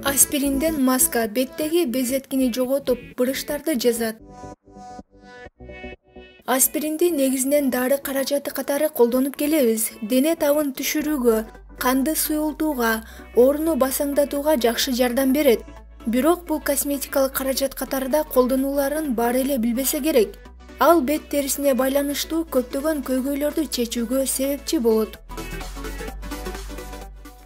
Аспиринден маска беттеги безеткини жоготуп, бырыштарды жазат. Аспиринди негизинен дары каражаты катары колдонуп келебиз. Дене табын түшүрүүгө, канды суюлтууга, ооруну басаңдатууга жакшы жардам берет. Бирок бул косметикалык каражат катарында колдонуларын баары эле билбесе керек. Ал бет терисине байланыштуу көптөгөн көйгөйлөрдү чечүүгө себепчи болот.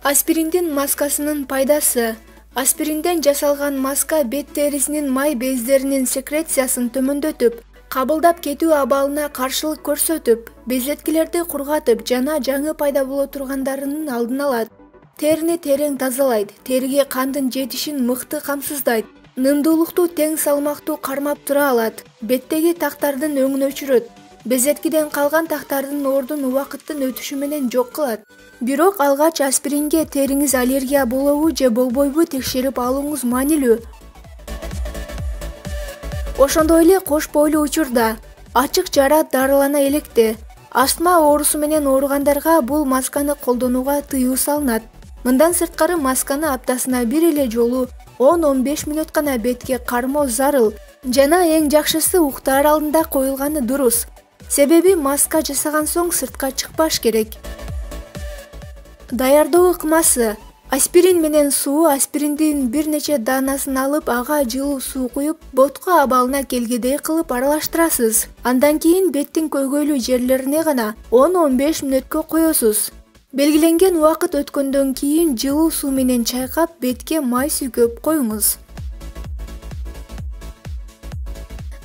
Аспириндин маскасынын пайдасы. Аспиринден жасалган маска бет терисинин май бездеринин секрециясын төмөндөтүп, кабылдап кетүү абалына каршылык көрсөтүп, безеткилерди кургатып жана жаңы пайда боло тургандарынын алдын алат. Терини терең тазалайт, териге кандын жетишин мыкты камсыздайт, нымдуулукту тең салмактуу кармап тура алат, беттеги тактардын өңүн өчүрөт, безеткиден калган тактардын ордун убакыттын өтүшү менен жок кылат. Бирок алгач аспиринге териңиз аллергия болобу же болбойбу текшерип алууңуз маанилүү. Ошондой эле кош бойлуу учурда ачык жара дарылана электе, астма оорусу менен ооругандарга бул масканы колдонууга тыюу салынат. Мындан сырткары масканы аптасына бир эле жолу 10-15 мүнөт гана бетке кармоо зарыл жана эң жакшысы уктаар алдында коюлганы дурус. Себеби маска жасаган соң сыртка чыкпаш керек. Даярдоо ыкмасы. Аспирин менен суу. Аспириндин бир нече даанасын алып, ага жылуу суу куюп, ботко абалына келгидей кылып аралаштырасыз. Андан кийин беттин көйгөйлүү жерлерине гана 10-15 мүнөткө коесуз. Белгиленген убакыт өткөндөн кийин жылуу суу менен чайкап, бетке май сүйкөп коюңуз.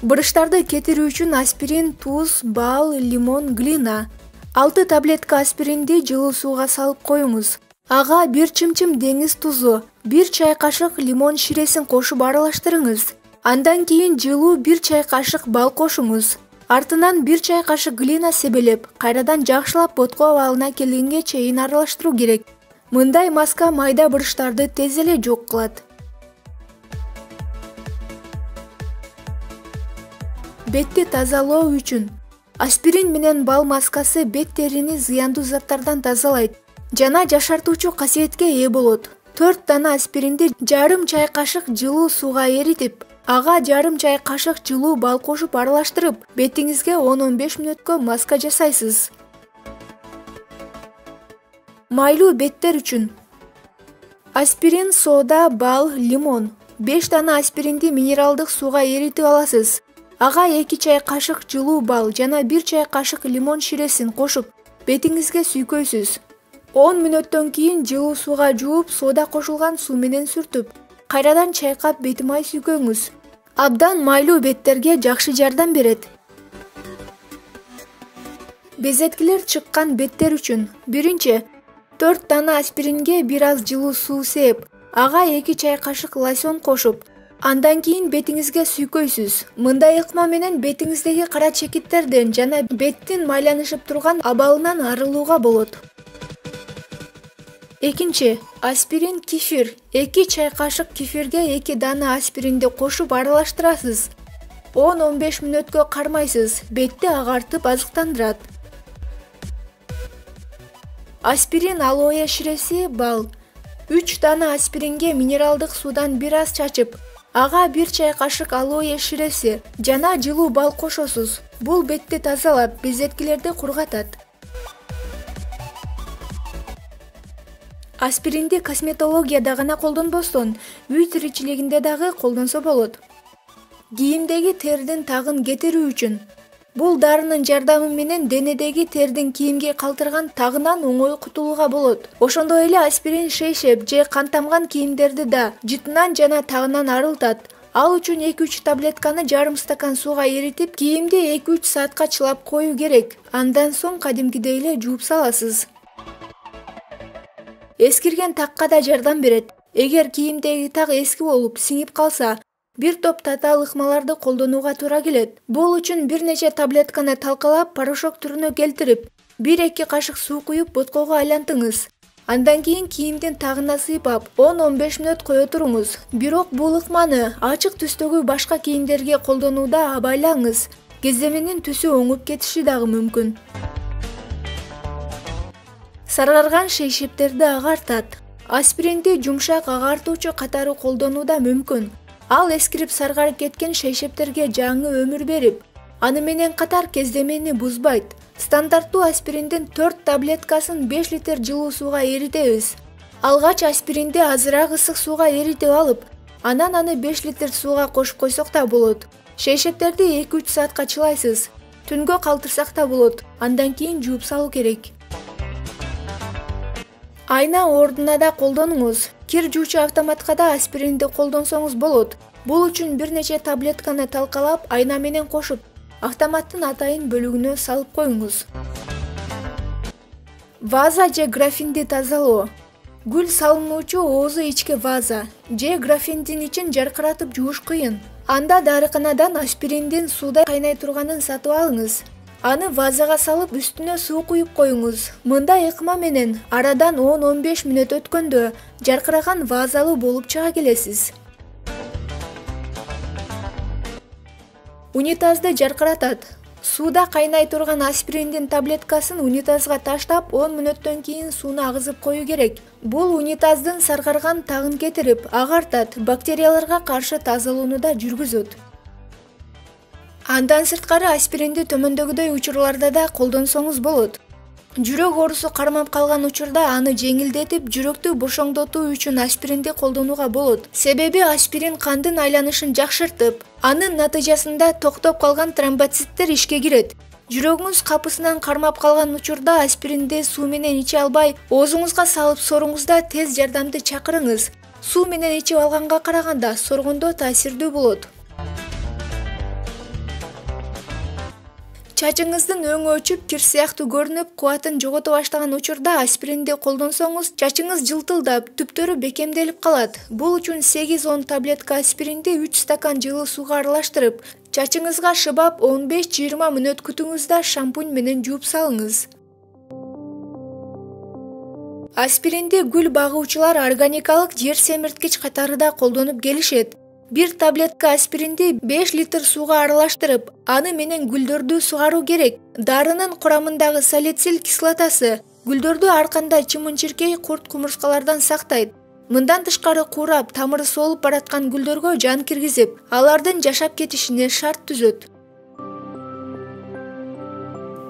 Бырыштарды кетирүү үчүн аспирин, туз, бал, лимон, глина. 6 таблетка аспиринди жылуу сууга салып коюңуз. Ага 1 чымчым деңиз тузу, 1 чай кашык лимон ширесин кошуп аралаштырыңыз. Андан кийин жылуу 1 чай кашык бал кошуңуз. Артынан 1 чай кашык глина себелеп, кайрадан жакшылап ботко абалына келгенге чейин аралаштыруу керек. Мындай маска майда бырыштарды тез эле жок кылат. Бетти тазалоо үчүн аспирин менен бал маскасы бет терини зыяндуу заттардан тазалайт жана жашартуучу касиетке ээ болот. 4 дана аспиринди жарым чай кашык жылуу сууга эритип, ага жарым чай кашык жылуу бал кошуп аралаштырып, бетиңизге 10-15 мүнөткө маска жасайсыз. Майлуу беттер үчүн аспирин, сода, бал, лимон. 5 дана аспиринди минералдык сууга эритип аласыз. Ага 2 чай кашык жылуу бал жана 1 чай кашык лимон ширесин кошуп, бетиңизге сүйкөйсүз. 10 мүнөттөн кийин жылуу сууга жууп, сода кошулган суу менен сүртүп, кайрадан чайкап бети май сүйкөңүз. Абдан майлуу беттерге жакшы жардам берет. Безеткилер чыккан беттер үчүн биринчи 4 дана аспиринге бир аз жылуу суу сээп, ага 2 чай кашык лосьон кошуп, андан кийин бетиңизге сүйкөйсүз. Мындай ыкма менен бетиңиздеги кара чекиттерден жана беттин майланышып турган абалынан арылууга болот. Экинчи, аспирин, кефир. 2 чай кашык кефирге 2 дана аспиринди кошуп аралаштырасыз. 10-15 мүнөткө кармайсыз, бетти агартып азыктандырат. Аспирин, алоэ ширеси, бал. 3 дана аспиринге минералдык суудан бир аз чачып, ага 1 чай кашык алоэ ширеси жана жылуу бал кошосуз. Бул бетти тазалап, безеткилерди кургатат. Аспиринди косметологияда гана колдонбостон, үй тиричилигинде дагы колдонсо болот. Кийимдеги тердин тагын кетирүү үчүн бул дарынын жардамы менен денедеги тердин кийимге калтырган тагынан оңой кутулууга болот. Ошондой эле аспирин шейшеп же кан тамган кийимдерди да жытынан жана тагынан арылтат. Ал үчүн 2-3 таблетканы жарым стакан сууга эритип, кийимди 2-3 саатка чылап коюу керек. Андан соң кадимкидей эле жууп саласыз. Эскирген такка да жардам берет. Эгер кийимдеги так эски болуп, сиңип калса, бир топ татаал ыкмаларды колдонууга туура келет. Бул үчүн бир нече таблетканы талкалап, порошок түрүнө келтирип, 1-2 кашык суу куюп боткого айлантыңыз. Андан кийин кийимдин тагына сыйпап 10-15 мүнөт кое туруңуз. Бирок бул ыкманы ачык түстөгү башка кийимдерге колдонууда абайлаңыз. Кеземенин түсү оңуп кетиши дагы мүмкүн. Саргарган шейшептерди агартат. Аспиринди жумшак агартуучу катары колдонуу да мүмкүн. Ал эскирип саргарып кеткен шейшептерге жаңы өмүр берип, аны менен катар кездемени бузбайт. Стандарттуу аспириндин 4 таблеткасын 5 литр жылуу сууга эритебиз. Алгач аспиринди азыраак ысык сууга эритип алып, анан аны 5 литр сууга кошуп койсок да болот. Шейшептерди 2-3 саатка чылайсыз. Түнгө калтырсак да болот. Андан кийин жууп салуу керек. Айна ордуна да колдонуңуз. Кир жуучу автоматка да аспиринди колдонсоңуз болот. Бул үчүн бир нече таблетканы талкалап, айна менен кошуп, автоматтын атайын бөлүгүнө салып коюңуз. Ваза же графинди тазалоо. Гүл салынуучу оозу ички ваза же графиндин ичин жаркыратып жууш кыйын. Анда дарыканадан аспириндин сууда кайнай турганын сатып алыңыз. Аны вазага салып, үстүнө суу куюп коюңуз. Мындай ыкма менен арадан 10-15 мүнөт өткөндө жаркыраган вазалуу болуп чыга келесиз. Унитазды жаркыратат. Сууда кайнай турган аспириндин таблеткасын унитазга таштап, 10 мүнөттөн кийин сууну агызып коюу керек. Бул унитаздын саргарган тагын кетирип, агартат, бактерияларга каршы тазалоону да жүргүзөт. Андан сырткары аспиринди төмөндөгүдөй учурларда да колдонсоңуз болот. Жүрөк оорусу кармап калган учурда аны жеңилдетип, жүрөктү бошоңдотуу үчүн аспиринди колдонууга болот. Себеби аспирин кандын айланышын жакшыртып, анын натыйжасында токтоп калган тромбоциттер ишке кирет. Жүрөгүңүз капысынан кармап калган учурда аспиринди суу менен иче албай, оозуңузга салып соруңузда тез жардамды чакырыңыз. Суу менен ичип алганга караганда соргондо таасирдүү болот. Чачыңыздын өңү өчүп, кир сыяктуу көрүнүп, кубатын жогото баштаган учурда аспиринди колдонсоңуз, чачыңыз жылтылдап, түптөрү бекемделип калат. Бул үчүн 8-10 таблетка аспиринди 3 стакан жылуу сууга аралаштырып, чачыңызга шыбап 15-20 мүнөт күтүңүз да шампунь менен жууп салыңыз. Аспиринди гүл багуучулар органикалык жер семирткич катары да колдонуп келишет. Бир таблетка аспиринди 5 литр сууга аралаштырып, аны менен гүлдөрдү сугаруу керек. Дарынын курамындагы салицил кислотасы гүлдөрдү ар кандай чымын-чиркей, курт-кумурскалардан сактайт. Мындан тышкары куурап, тамыры солуп бараткан гүлдөргө жан киргизип, алардын жашап кетишине шарт түзөт.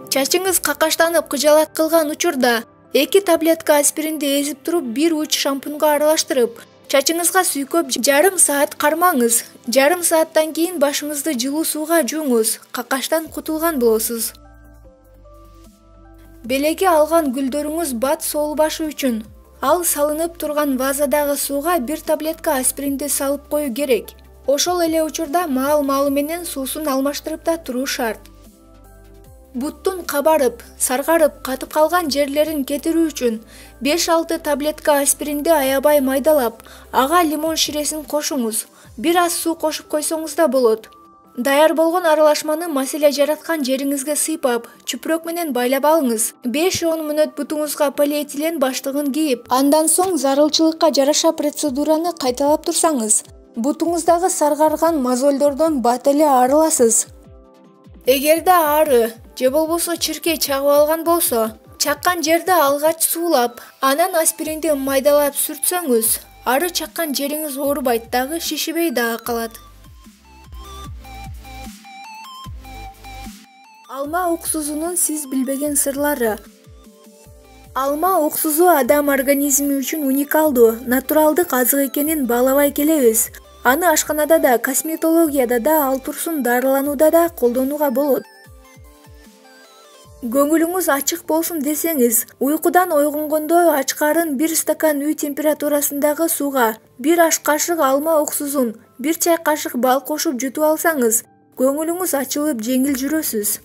Чачыңыз какаштанып, кыжалат кылган учурда 2 таблетка аспиринди эзип туруп, 1 уч шампунга аралаштырып, чачыңызга сүйкөп жарым саат кармаңыз. Жарым сааттан кийин башыңызды жылуу сууга жууңуз. Какаштан кутулган болосуз. Белекке алган гүлдөрүңүз бат соолбашы үчүн ал салынып турган вазадагы сууга 1 таблетка аспиринди салып коюу керек. Ошол эле учурда маал-маалы менен суусун алмаштырып да туруу шарт. Буттун кабарып, саргарып, катып калган жерлерин кетирүү үчүн 5-6 таблетка аспиринди аябай майдалап, ага лимон ширесин кошуңуз. Бир аз суу кошуп койсоңуз да болот. Даяр болгон аралашманы маселе жараткан жериңизге сыйпап, чүпүрөк менен байлап алыңыз. 5-10 мүнөт бутуңузга полиэтилен баштыгын кийип, андан соң зарылчылыкка жараша процедураны кайталап турсаңыз, бутуңуздагы саргарган мозольдордон бат эле арыласыз. Эгерде ары же болбосо чиркей чагып алган болсо, чаккан жерди алгач суулап, анан аспиринди майдалап сүртсөңүз, ары чаккан жериңиз оорубайт дагы, шишибей дагы калат. Алма уксузунун сиз билбеген сырлары. Алма уксузу адам организми үчүн уникалдуу, натуралдык азык экенин баалабай келебиз. Аны ашканада да, косметологияда да, ал турсун дарыланууда да колдонууга болот. Көңүлүңүз ачык болсун десеңиз, уйкудан ойгонгондо ачкарын 1 стакан үй температурасындагы сууга 1 аш кашык алма уксузун, 1 чай кашык бал кошуп жутуп алсаңыз, көңүлүңүз ачылып жеңил жүрөсүз.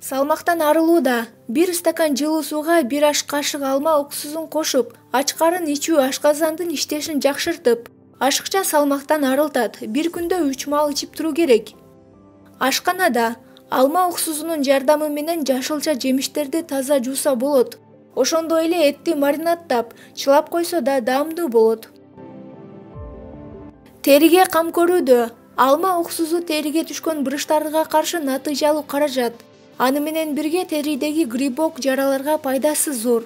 Салмактан арылууда 1 стакан жылуу сууга 1 аш кашык алма уксузун кошуп, ачкарын ичүү ашказандын иштешин жакшыртып, ашыкча салмактан арылтат. Бир күндө 3 маал ичип туруу керек. Ашканада алма уксузунун жардамы менен жашылча жемиштерди таза жууса болот. Ошондой эле этти маринадтап, чылап койсо да даамдуу болот. Териге кам көрүүдө алма уксузу териге түшкөн буручтарга каршы натыйжалуу каражат. Аны менен бирге теридеги грибок жараларга пайдасы зор.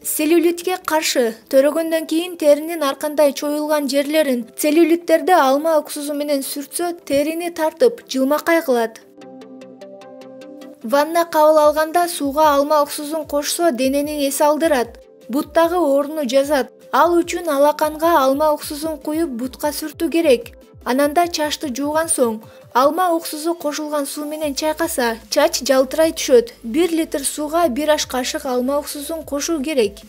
Целлюлитке каршы төрөгөндөн кийин теринин аркандай чоюлган жерлерин целлюлиттерди алма уксусу менен сүртсө, терини тартып, жылмакай кылат. Ванна кабыл алганда сууга алма уксусун кошсо, денени эс алдырат, буттагы ооруну жазат. Ал үчүн алаканга алма уксусун куюп бутка сүртүү керек. Ананда чачты жууган соң, алма уксусу кошулган суу менен чайкаса, чач жалтырай түшөт. 1 литр сууга 1 аш кашык алма уксусун кошуу керек.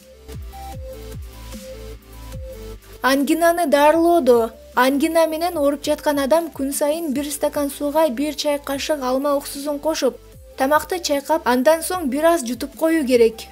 Ангинаны дарылоодо ангина менен ооруп жаткан адам күн сайын 1 стакан сууга 1 чай кашык алма уксусун кошуп, тамакты чайкап, андан соң бир аз жутуп коюу керек.